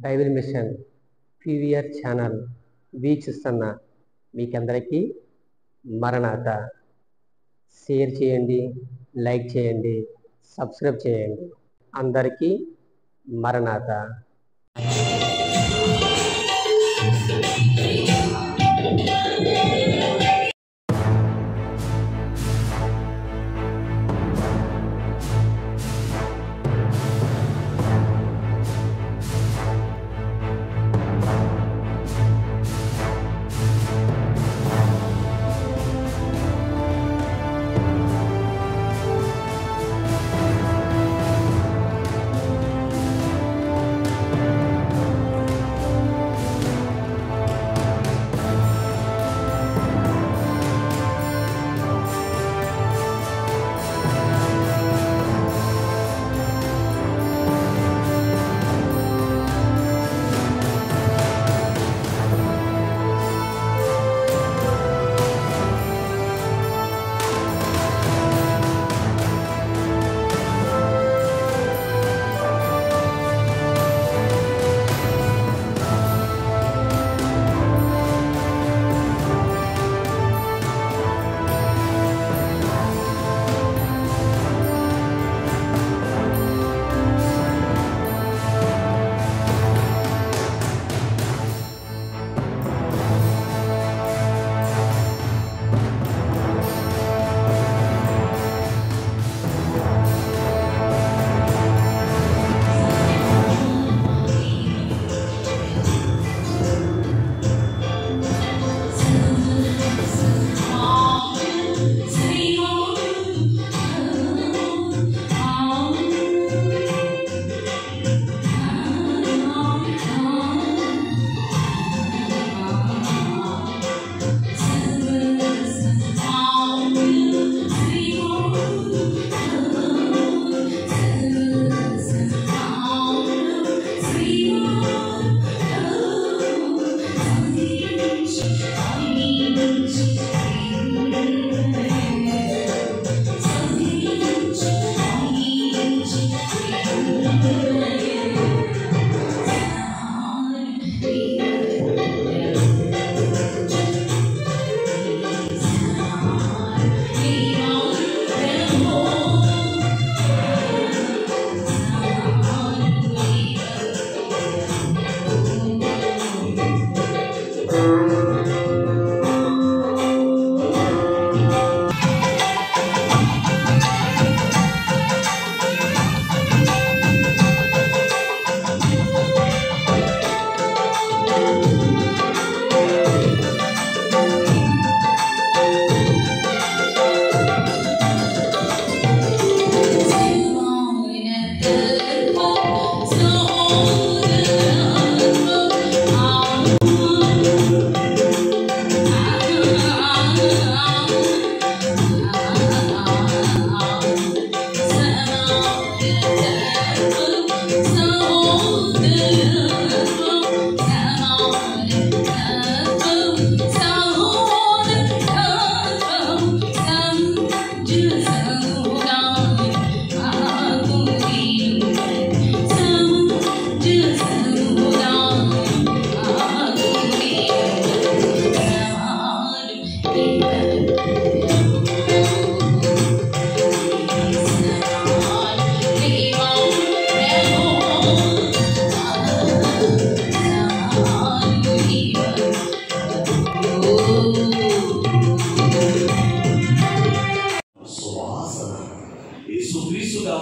Bible machine PVR channel వీక్షిస్తున్న మీకందరికీ మరణాత. షేర్ చేయండి, లైక్ చేయండి, సబ్స్క్రైబ్ చేయండి. అందరికీ మరణాత.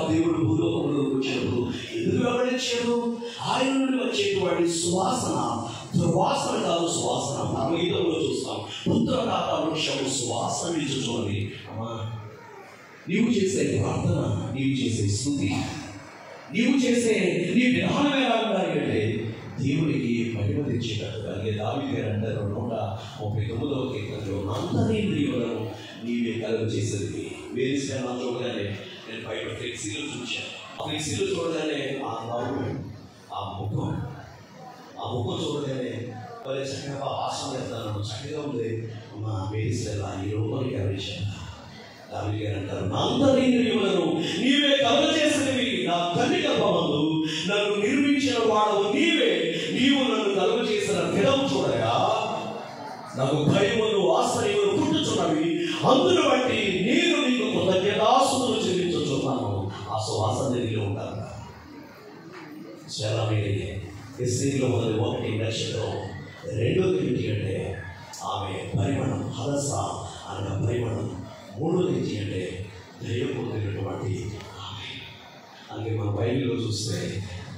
దేవుడు భూలోకంలోకి వచ్చినప్పుడు ఎందుకు వెంబడించాడు? ఆయన నుండి వచ్చేటువంటి సువాసన దుర్వాసన కాదు, సువాసన. మనం గీతంలో చూస్తాం, పుత్రకాత వృక్షము సువాసన ఇచ్చుచున్నది. నీవు చేసే ప్రార్థన, నీవు చేసే స్తుతి, నీవు చేసే నీ విధానం ఎలా ఉండాలంటే దేవుడికి మహిమ తెచ్చేటట్టుగా. దావీదు గారు అంటారు 139వ కీర్తనలో, అంతరేంద్రియములను నీవే కలుగ చేసేది. వేరుశనగ చూడగానే నేను బయట ఫ్లెక్సీలో చూశాను. ఆ ఫ్లెక్సీలో చూడగానే ఆ నవ్వు, ఆ ముఖం చూడగానే వాళ్ళ చక్కగా భాషణ చేస్తాను, చక్కగా ఉంది. మా వేరుశనగ ఈ రూపానికి అవిచాను. దావీదు గారు అంటారు, నా అంతరేంద్రియములను నీవే కలుగ చేసేవి, నా కన్నిక భవనము నన్ను నిర్మించిన వాడవు నీవే, నాకు భయమును ఆశ్రయమును పుట్టుచున్నవి, అందును బట్టి నేను నీకు కృతజ్ఞతాస్తుతులు చెల్లించుచున్నాను. ఆ సువాసన నీలో ఉంటాను. చాలా ఎస్సీలో మొదటి 1 నక్షత్రం, 2ది ఏంటి అంటే ఆమె పరిమళం, హలస అన్న పరిమళం. 3ది ఏంటి అంటే దయ పొందినటువంటి ఆమె. అలాగే మన బైబిల్లో చూస్తే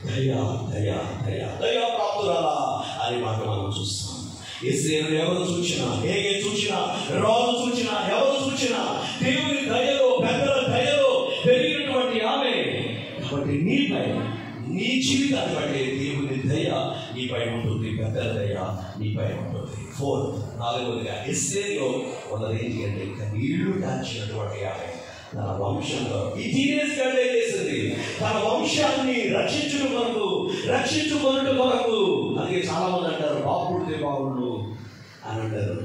దయా దయా దయా దయా ప్రాప్తురాలా అని మాట మనం చూస్తాం. ఎస్సేను ఎవరు చూసినా, హేగే చూసినా, రాజు చూసినా, ఎవరు చూసినా దేవుని దయలో, పెద్దల దయలో పెరిగినటువంటి ఆమె. కాబట్టి నీపై, నీ జీవితాన్ని బట్టి దేవుని దయ నీపై ఉంటుంది, పెద్దల దయ నీపై ఉంటుంది. 4గా ఎస్సేలో ఉన్నది ఏంటి అంటే నీళ్లు దాచినటువంటి ఆమె తన వంశంలో ఈ టీనేజ్ గడ్డే చేసింది. తన వంశాన్ని రక్షించుకొనుట కొరకు. అందుకే చాలా మంది అంటారు బాపుడితే బాగుండు అని అంటారు.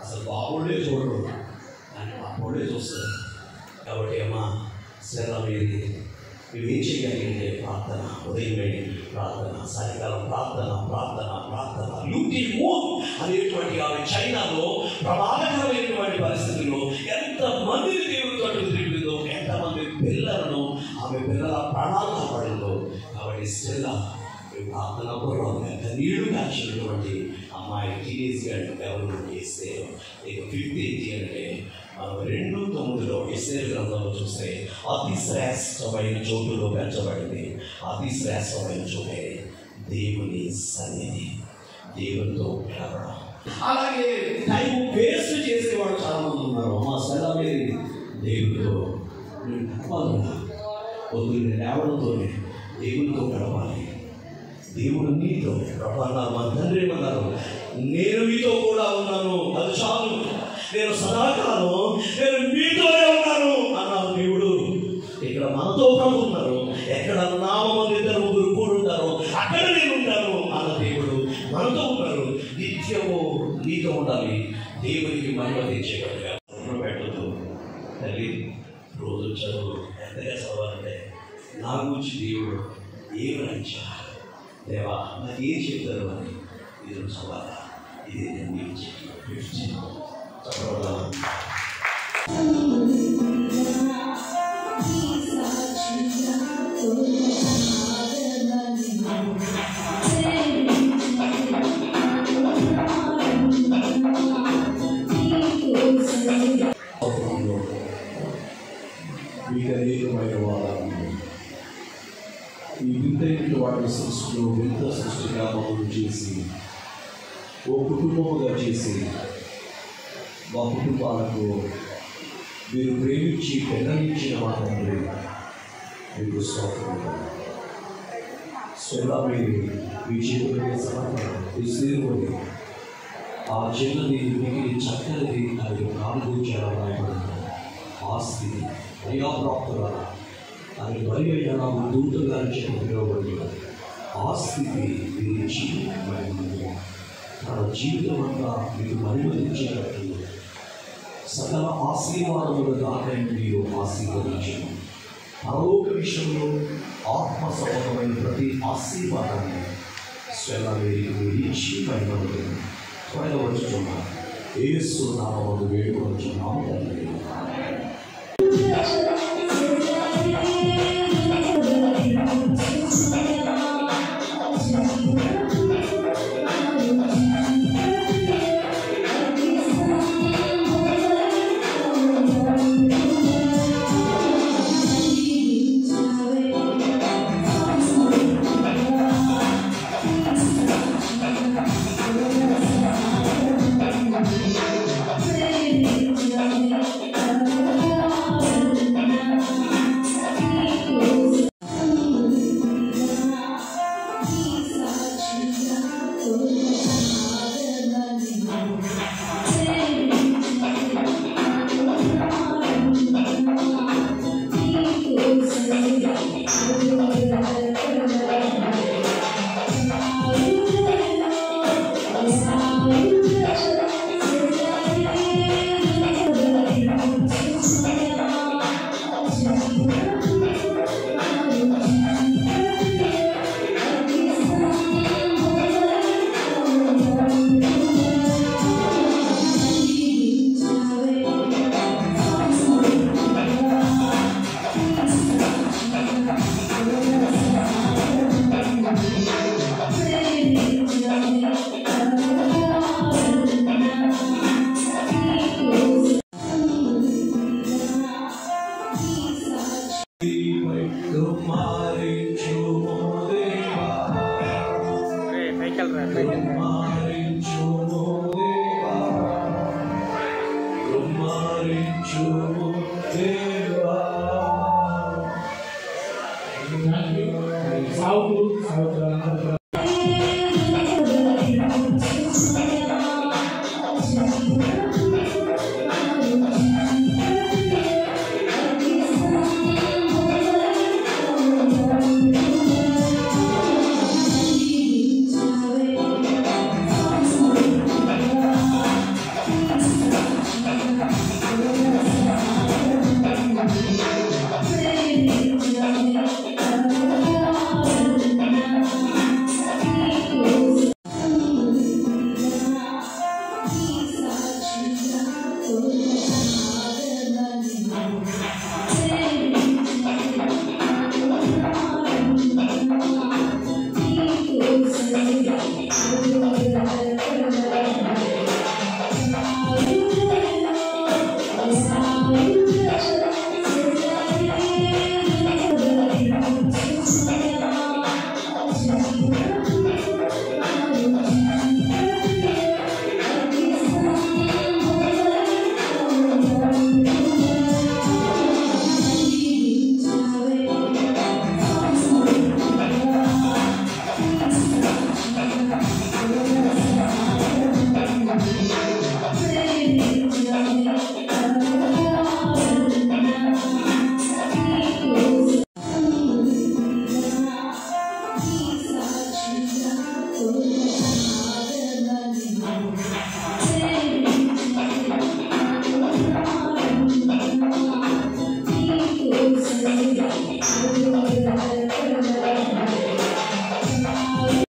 అసలు బాపుడే చూడరు అని బాపుడే చూస్తారు. కాబట్టి అమ్మా సెలవు మీది నువ్వేం చేయగలిగిందే ప్రార్థన, ఉదయమే ప్రార్థన, సాయంకాలం ప్రార్థన. లూటీ మూన్ అనేటువంటి ఆమె చైనాలో ప్రమాదకరమైనటువంటి పరిస్థితుల్లో ఎంతమందిని దేవుడితో తిరిగిందో, ఎంతమంది పిల్లలను, ఆమె పిల్లల ప్రాణాలు కాపాడిందో. కాబట్టి సెల్ల ప్రార్థన పూర్వకంగా నీళ్లు కాల్చినటువంటి అమ్మాయి టీనేజ్ ఎవరు చేస్తే 5th ఏంటి అంటే మనం 2:9 ఎస్ఏల గ్రంథంలో చూస్తే అతి శ్రేష్టమైన చోటులో పెంచబడింది. అతి శ్రేష్టమైన చోటే దేవుని సన్నిధి, దేవునితో గడపడం. అలాగే టైం వేస్ట్ చేసేవాడు చాలా మంది ఉన్నారు. మా సెలవు దేవునితో పొద్దున్నే లేవడంతోనే దేవునితో గడపాలి. దేవుడు నీతో ప్రభావం. మా తండ్రి ఏమన్నారు, నేను మీతో కూడా ఉన్నాను, అది చాలు, నేను సదాకాలం నేను మీతోనే ఉన్నాను అన్నారు దేవుడు. ఇక్కడ మనతో ప్రభు ఉన్నారు. ఎక్కడ నామమందు 2-3 కూడి ఉంటారో అక్కడ నేను ఉంటాను అన్న దేవుడు మనతో ఉన్నారు. నిత్యము నీతో ఉండాలి. దేవునికి మహిమ తెచ్చేటట్టుగా పెట్టదు. తల్లి రోజు చదువు ఎంతగా చదవాలంటే నా గురించి దేవుడు ఏమి రాయించారు, దేవా నాకు ఏం చెప్తారు అని ఇది చదవాలా. ఇది నేను మీకు చెప్పాను. ఈ వింతైన వాటి సృష్టిలో వింత సృష్టిగా మమ్మల్ని చేసి ఓ కుటుంబముగా చేసి మా కుటుంబాలకు మీరు ప్రేమించి పెద్దనిచ్చిన మా తండ్రి మీకు స్తోత్రం. స్వెల్లా మీరు మీ జీవితంలో సమర్పణ ఇస్తేని ఆ చిన్నది మీకు చక్కనిది అది 4 రాయబడింది. ఆస్తి దయాప్రాప్తుల అని మరి అయినా దూతగా పిలువబడి ఆ స్థితి గురించి తన జీవితం అంతా మీకు మరిమరించేటట్టు సకల ఆశీర్వాదముల దాకా మీరు ఆశీర్వదించను. పరలోక విషయంలో ఆత్మ సంబంధమైన ప్రతి ఆశీర్వాదాన్ని స్వెల్లావేరికి మీరు ఇచ్చి మరిమరుతుంది. త్వరగా వచ్చుచున్నారు. యేసు నామమున వేడుకొనుచున్నాము తండ్రి. Hallelujah.